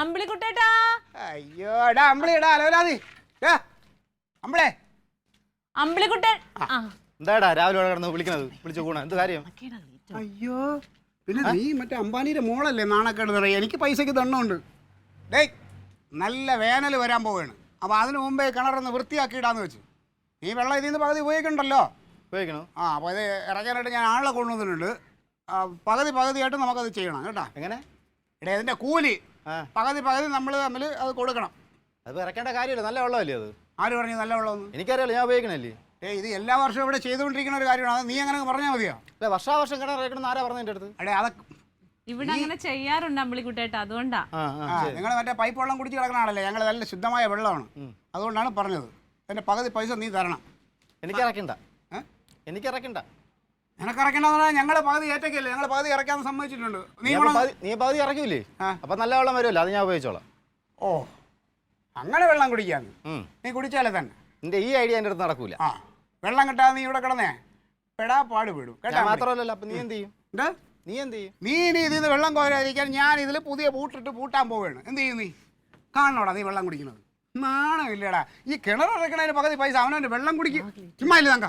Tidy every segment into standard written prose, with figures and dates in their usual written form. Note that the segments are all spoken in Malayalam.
അമ്പിളിക്കുട്ടേട്ടാ. അയ്യോ എടാ അമ്പിളിടാ അലോലാതി അമ്പിളേ അമ്പിളിക്കുട്ടേ. എന്താടാ രാവിലെ കിടന്ന് വിളിക്കുന്നത്? വിളിച്ചു കൂണ എന്ത് കാര്യം? അയ്യോ പിന്നെ നീ മറ്റേ അംബാനിയുടെ മോളല്ലേ നാണക്കേട് നിറയെ. എനിക്ക് പൈസക്ക് ദണ്ണമുണ്ട്. ഡേയ് നല്ല വേനൽ വരാൻ പോവുകയാണ്. അപ്പോൾ അതിന് മുമ്പേ കിണറൊന്ന് വൃത്തിയാക്കി ഇടാന്ന് വെച്ചു. നീ വെള്ളം ഇതിൽ നിന്ന് പകുതി ഉപയോഗിക്കണ്ടല്ലോ. ഉപയോഗിക്കണോ? അപ്പോൾ ഇത് ഇറക്കാനായിട്ട് ഞാൻ ആളെ കൊണ്ടുവന്നിട്ടുണ്ട്. പകുതിയായിട്ട് നമുക്കത് ചെയ്യണം കേട്ടോ. എങ്ങനെ? എടേ അതിൻ്റെ കൂലി പകുതി നമ്മൾ തമ്മിൽ അത് കൊടുക്കണം. അത് ഇറക്കേണ്ട കാര്യമില്ല, നല്ല വെള്ളമല്ലേ അത്. ആര് പറഞ്ഞു നല്ല വെള്ളമൊന്നും? എനിക്കറിയാലോ, ഞാൻ ഉപയോഗിക്കണല്ലേ. ഇത് എല്ലാ വർഷവും ഇവിടെ ചെയ്തുകൊണ്ടിരിക്കുന്ന ഒരു കാര്യമാണ്. അത് നീ അങ്ങനെ പറഞ്ഞാൽ മതിയോ? അല്ല വർഷാവർഷം കിണർ ഇറക്കണം ആരാ പറഞ്ഞ എൻ്റെ അടുത്ത്? അടേ അതൊക്കെ ഇവിടെ അങ്ങനെ ചെയ്യാറുണ്ട് അമ്പിളിക്കുട്ടേട്ടാ, അതുകൊണ്ടാ. നിങ്ങൾ മറ്റേ പൈപ്പ് വെള്ളം കുടിച്ച് കിടക്കണാണല്ലേ. ഞങ്ങൾ നല്ല ശുദ്ധമായ വെള്ളമാണ്, അതുകൊണ്ടാണ് പറഞ്ഞത്. എൻ്റെ പകുതി പൈസ നീ തരണം. എനിക്കിറക്കണ്ട. നിനക്കിറക്കണ്ടെന്ന് പറഞ്ഞാൽ ഞങ്ങൾ പകുതി ഏറ്റക്കല്ലേ. ഞങ്ങൾ പകുതി ഇറക്കാന്ന് സമ്മതിച്ചിട്ടുണ്ട്. നീ പകുതി ഇറക്കൂലേ? അപ്പം നല്ല വെള്ളം വരുമല്ലോ, അത് ഞാൻ ഉപയോഗിച്ചോളാം. ഓ അങ്ങനെ വെള്ളം കുടിക്കാന്ന്? നീ കുടിച്ചാലേ തന്നെ. എൻ്റെ ഈ ഐഡിയ എൻ്റെ അടുത്ത് നടക്കൂല. വെള്ളം കിട്ടാതെ നീ ഇവിടെ കിടന്നേ പെടാ പാട് വിടും കേട്ടോ. മാത്രമല്ലല്ലോ, അപ്പം നീ എന്ത് ചെയ്യും? നീ ഇനി ഇതിൽ നിന്ന് വെള്ളം കോരാതിരിക്കാൻ ഞാൻ ഇതിൽ പുതിയ പൂട്ടിട്ട് പൂട്ടാൻ പോവുകയാണ്. എന്ത് ചെയ്യും നീ? കാണണോടാ നീ വെള്ളം കുടിക്കുന്നത്? നാണമില്ലടാ. ഈ കിണർ ഇറക്കണതിന് പകുതി പൈസ അവനവൻ്റെ വെള്ളം കുടിക്കും. ചുമ്മാ ഇല്ല തങ്ക.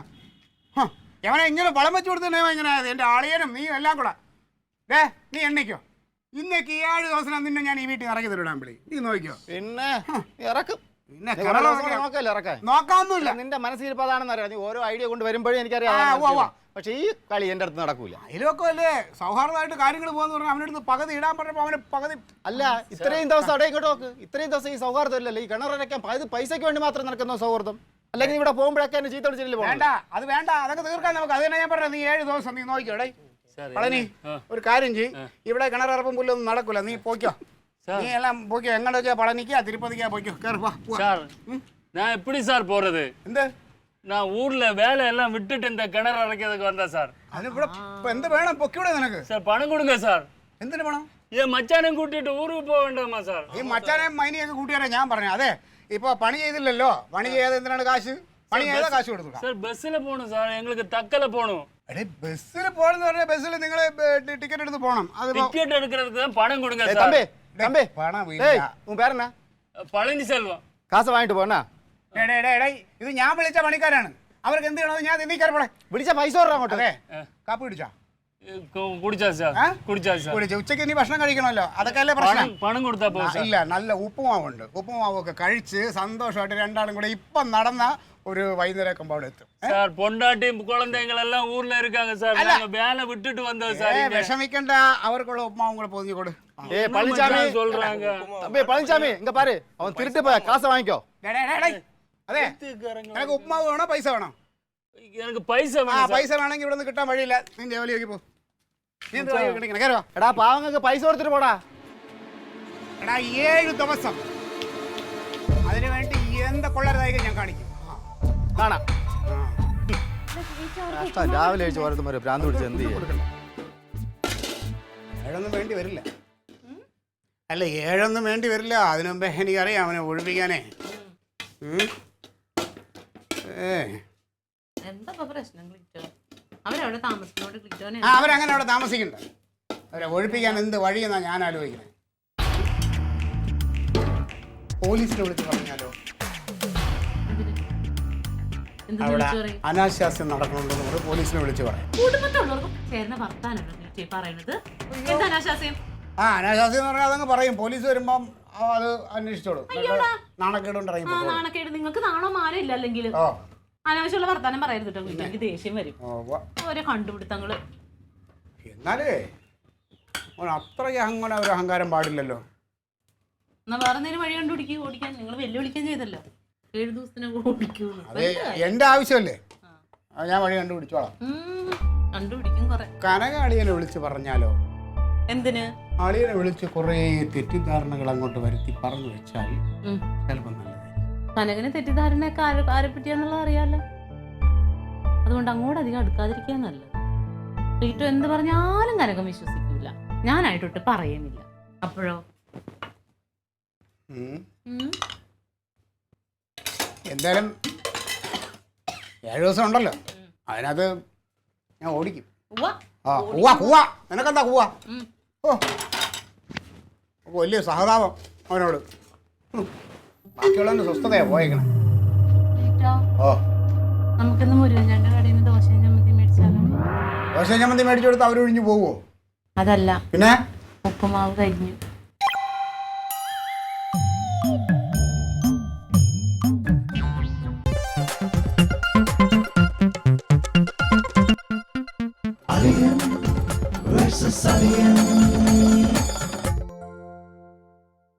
എവനെ ഇങ്ങനെ വളം വെച്ച് കൊടുത്തേ ഇങ്ങനെ ആയത്. എൻ്റെ ആളിയനും നീ എല്ലാം കൂടെ. നീ എണ്ണിക്കോ. ഇന്നേക്ക് 7 ദിവസം നിന്നെ ഞാൻ ഈ വീട്ടിൽ ഇറക്കി തരുടാൻ വിളി. നീ നോക്കിയോ? പിന്നെ ഇറക്കും. പിന്നെ നോക്കാമൊന്നുമില്ല. നിന്റെ മനസ്സിൽ അതാണെന്ന് അറിയാം. നീ ഓരോ ഐഡിയ കൊണ്ട് വരുമ്പോഴും എനിക്കറിയാം. പക്ഷെ ഈ കളി എൻ്റെ അടുത്ത് നടക്കൂല. അതിലൊക്കെ അല്ലേ സൗഹാർദ്ദമായിട്ട് കാര്യങ്ങൾ പോകാന്ന് പറഞ്ഞാൽ അവൻ്റെ അടുത്ത് പകുതി ഇടാൻ പറഞ്ഞപ്പോൾ അവന് പകുതി. അല്ല ഇത്രയും ദിവസം അവിടെ ഇങ്ങോട്ട് നോക്ക്. ഇത്രയും ദിവസം ഈ സൗഹാർദ്ദം ഇല്ലല്ലോ. ഈ കിണറടയ്ക്കാൻ പൈസയ്ക്ക് വേണ്ടി മാത്രം നടക്കുന്ന സൗഹൃദം. അല്ലെങ്കിൽ ഇവിടെ പോകുമ്പോഴൊക്കെ എന്നെ ചീത്ത വിളിച്ചില്ല. വേണ്ട, അത് വേണ്ട, അതൊക്കെ തീർക്കാൻ നമുക്ക്. അത് തന്നെ ഞാൻ പറഞ്ഞത്. നീ 7 ദിവസം നീ നോക്കിയോടെ. പളനി ഒരു കാര്യം ചെയ്യ്. ഇവിടെ കിണറിറപ്പും പുല്ലൊന്നും നടക്കൂല. നീ പോയിക്കോ. നീ എല്ലാം പോയിക്കോ. എങ്ങോട്ട് വെച്ചാൽ പളനിക്കാ തിരുപ്പതിക്കാ പോയിക്കോ. കയറുവാ. நான் எப்படி சார் போறது? എന്ത്? நான் ஊர்ல வேலை எல்லாம் விட்டுட்டு இந்த கிணறு அரைக்கிறதுக்கு வந்தேன் சார். അതിനിവിടെ എന്ത് വേണം? പൊക്കിവിടെ നിനക്ക്. சார் பணம் கொடுங்க சார். എന്തിനു പണം? ஏன் மச்சானையும் கூட்டிட்டு ஊருக்கு போக வேண்டாமா சார்? ഈ മച്ചാനെയും മൈനിയൊക്കെ കൂട്ടിയാലേ ഞാൻ പറഞ്ഞു. അതെ ഇപ്പൊ പണി ചെയ്തില്ലല്ലോ. പണി ചെയ്യാതെ എന്തിനാണ് കാശ്? പണി ചെയ്താൽ കാശ് കൊടുത്തു. சார் பஸ்ல போகணும் சார். எங்களுக்கு தக்கல போகணும். എടേ ബസ്സിൽ പോകണമെന്ന് പറഞ്ഞാൽ ബസ്സിൽ നിങ്ങൾ ടിക്കറ്റ് എടുത്ത് പോകണം. അത് டிக்கெட் எடுக்கிறதுக்கு தான் பணம் கொடுங்க சார். പണം உன் பேர் என்ன? பழனி செல்வம். കാശ് വാങ്ങിട്ട് പോണ. ഇത് ഞാൻ വിളിച്ച പണിക്കാരാണ്. അവർക്ക് എന്ത് ചെയ്യണത്? ഞാൻ നീ കയറിപ്പോളെ. വിളിച്ച പൈസ അങ്ങോട്ട്. അതെ കാപ്പി പിടിച്ചാ? കുടിച്ചാ സാർ. കുടിച്ചാ സാർ. കുടിച്ചു. ഉച്ചയ്ക്ക് നീ ഭക്ഷണം കഴിക്കണമല്ലോ. അതൊക്കെ അല്ലേ പ്രശ്നം. പണം കൊടുത്താ പോകും. ഇല്ല, നല്ല ഉപ്പുമാവുണ്ട്. ഉപ്പുമാവൊക്കെ കഴിച്ച് സന്തോഷമായിട്ട് രണ്ടാളും കൂടെ ഇപ്പം നടന്ന ഒരു വൈകുന്നേരം അവിടെ എത്തും. சார் பொண்டாட்டியும் குழந்தைகள் எல்லாம் ஊர்ல இருக்காங்க சார். நாங்க வேலை விட்டுட்டு வந்தோம் சார். വിഷമിക്കണ്ട, അവർക്കുള്ള ഉപ്പുമാവും കൂടെ പൊതിഞ്ഞു കൊടു. പളനിച്ചാമി சொல்றாங்க. പളനിച്ചാമി ഇങ്ങ പാரு, അവൻ തിരിട്ട് പോയ കാശ് വാങ്ങിക്കോ. അതെ നിനക്ക് ഉപ്പുമാവ് വേണോ പൈസ വേണോ? எனக்கு പൈസ പൈസ വേണമെങ്കിൽ ഇവിടെ നിന്ന് കിട്ടാൻ വഴിയില്ല. നീ ജോലിയൊക്കെ പോ. നീ എന്ത് കയറുവാ? എടാ പാവങ്ങൾക്ക് പൈസ കൊടുത്തിട്ട് പോടാ. എടാ 7 ദിവസം അതിനു വേണ്ടി എന്ത് കൊള്ളരുതായി ഞാൻ കാണിക്കും. കാണാം. രാവിലെ കഴിച്ച് ഓരോരുത്തർ ഒരു ഭ്രാന്ത് പിടിച്ച് എന്ത് ചെയ്യും? 7 വേണ്ടി വരില്ല. അല്ല 7 വേണ്ടി വരില്ല. അതിനു മുമ്പേ എനിക്കറിയാം അവനെ ഒഴിപ്പിക്കാനേ. അവരങ്ങനെ അവിടെ താമസിക്കണ്ട. അവരെ ഒഴിപ്പിക്കാൻ എന്ത് വഴിയെന്നാ ഞാൻ ആലോചിക്കുന്നത്. പോലീസിനെ വിളിച്ച് പറഞ്ഞാലോ? അവിടെ അനാശാസ്യം നടക്കണമെന്ന് പോലീസിനെ വിളിച്ച് പറയാം. അനാശാസ്യം എന്ന് പറഞ്ഞാൽ അതങ്ങ് പറയും. പോലീസ് വരുമ്പം അത് അന്വേഷിച്ചോളും. നാണക്കേട്. നിങ്ങൾക്ക് നാണോ മാനോ ഇല്ല. അല്ലെങ്കിൽ അനാവശ്യമുള്ള വർത്താനം പറയരുത് കേട്ടോ. എനിക്ക് ദേഷ്യം വരും. ഓരോ കണ്ടുപിടുത്തങ്ങള്. എന്നാലേ അത്രയ്ക്ക് അങ്ങനെ ഒരു അഹങ്കാരം പാടില്ലല്ലോ. എന്നാ വേറെ എന്തെങ്കിലും വഴി കണ്ടുപിടിക്കുക. ഓടിക്കാൻ നിങ്ങൾ വെല്ലുവിളിക്കാൻ ചെയ്തല്ലോ. 7 ദിവസത്തിന് ഓടിക്കൂ. അതെ എന്റെ ആവശ്യമല്ലേ. ഞാൻ വഴി കണ്ടുപിടിച്ചോളാം. കണ്ടുപിടിക്കും. കുറെ കനക അളിയനെ വിളിച്ച് പറഞ്ഞാലോ? എന്തിന്? അളിയനെ വിളിച്ച് കുറെ തെറ്റിദ്ധാരണകൾ അങ്ങോട്ട് വരുത്തി പറഞ്ഞു വെച്ചാൽ ചിലപ്പോൾ നല്ലതായിരിക്കും. കനകന് തെറ്റിദ്ധാരണയൊക്കെ ആരെ പറ്റിയാന്നുള്ളത് അറിയാലോ. അതുകൊണ്ട് അങ്ങോട്ട് അധികം അടുക്കാതിരിക്കാൻ നല്ലത്. റീറ്റു എന്ത് പറഞ്ഞാലും കനകം വിശ്വസിക്കൂല. ഞാനായിട്ടൊട്ട് പറയുന്നില്ല. അപ്പോഴോ എന്തായാലും 7 ദിവസം ഉണ്ടല്ലോ. അതിനകത്ത് ഞാൻ ഓടിക്കും. നിനക്കെന്താ കൂവാ? ഓ വലിയ സഹതാപം അവനോട്. ബാക്കിയുള്ളവന് സ്വസ്ഥതയാണ് പോയേക്കണം. ഏട്ടാ, ഓ, നമുക്കിന്ന് മുരുകൻ്റെ കടയിൽ നിന്ന് ദോശയും ചമ്മന്തി മേടിച്ചാലോ? ദോശ ചമ്മന്തി മേടിച്ചു കൊടുത്ത് അവരൊഴിഞ്ഞു പോവോ? അതല്ല, പിന്നെ ഉപ്പുമാവ് കഴിഞ്ഞു. Alien versus Alien.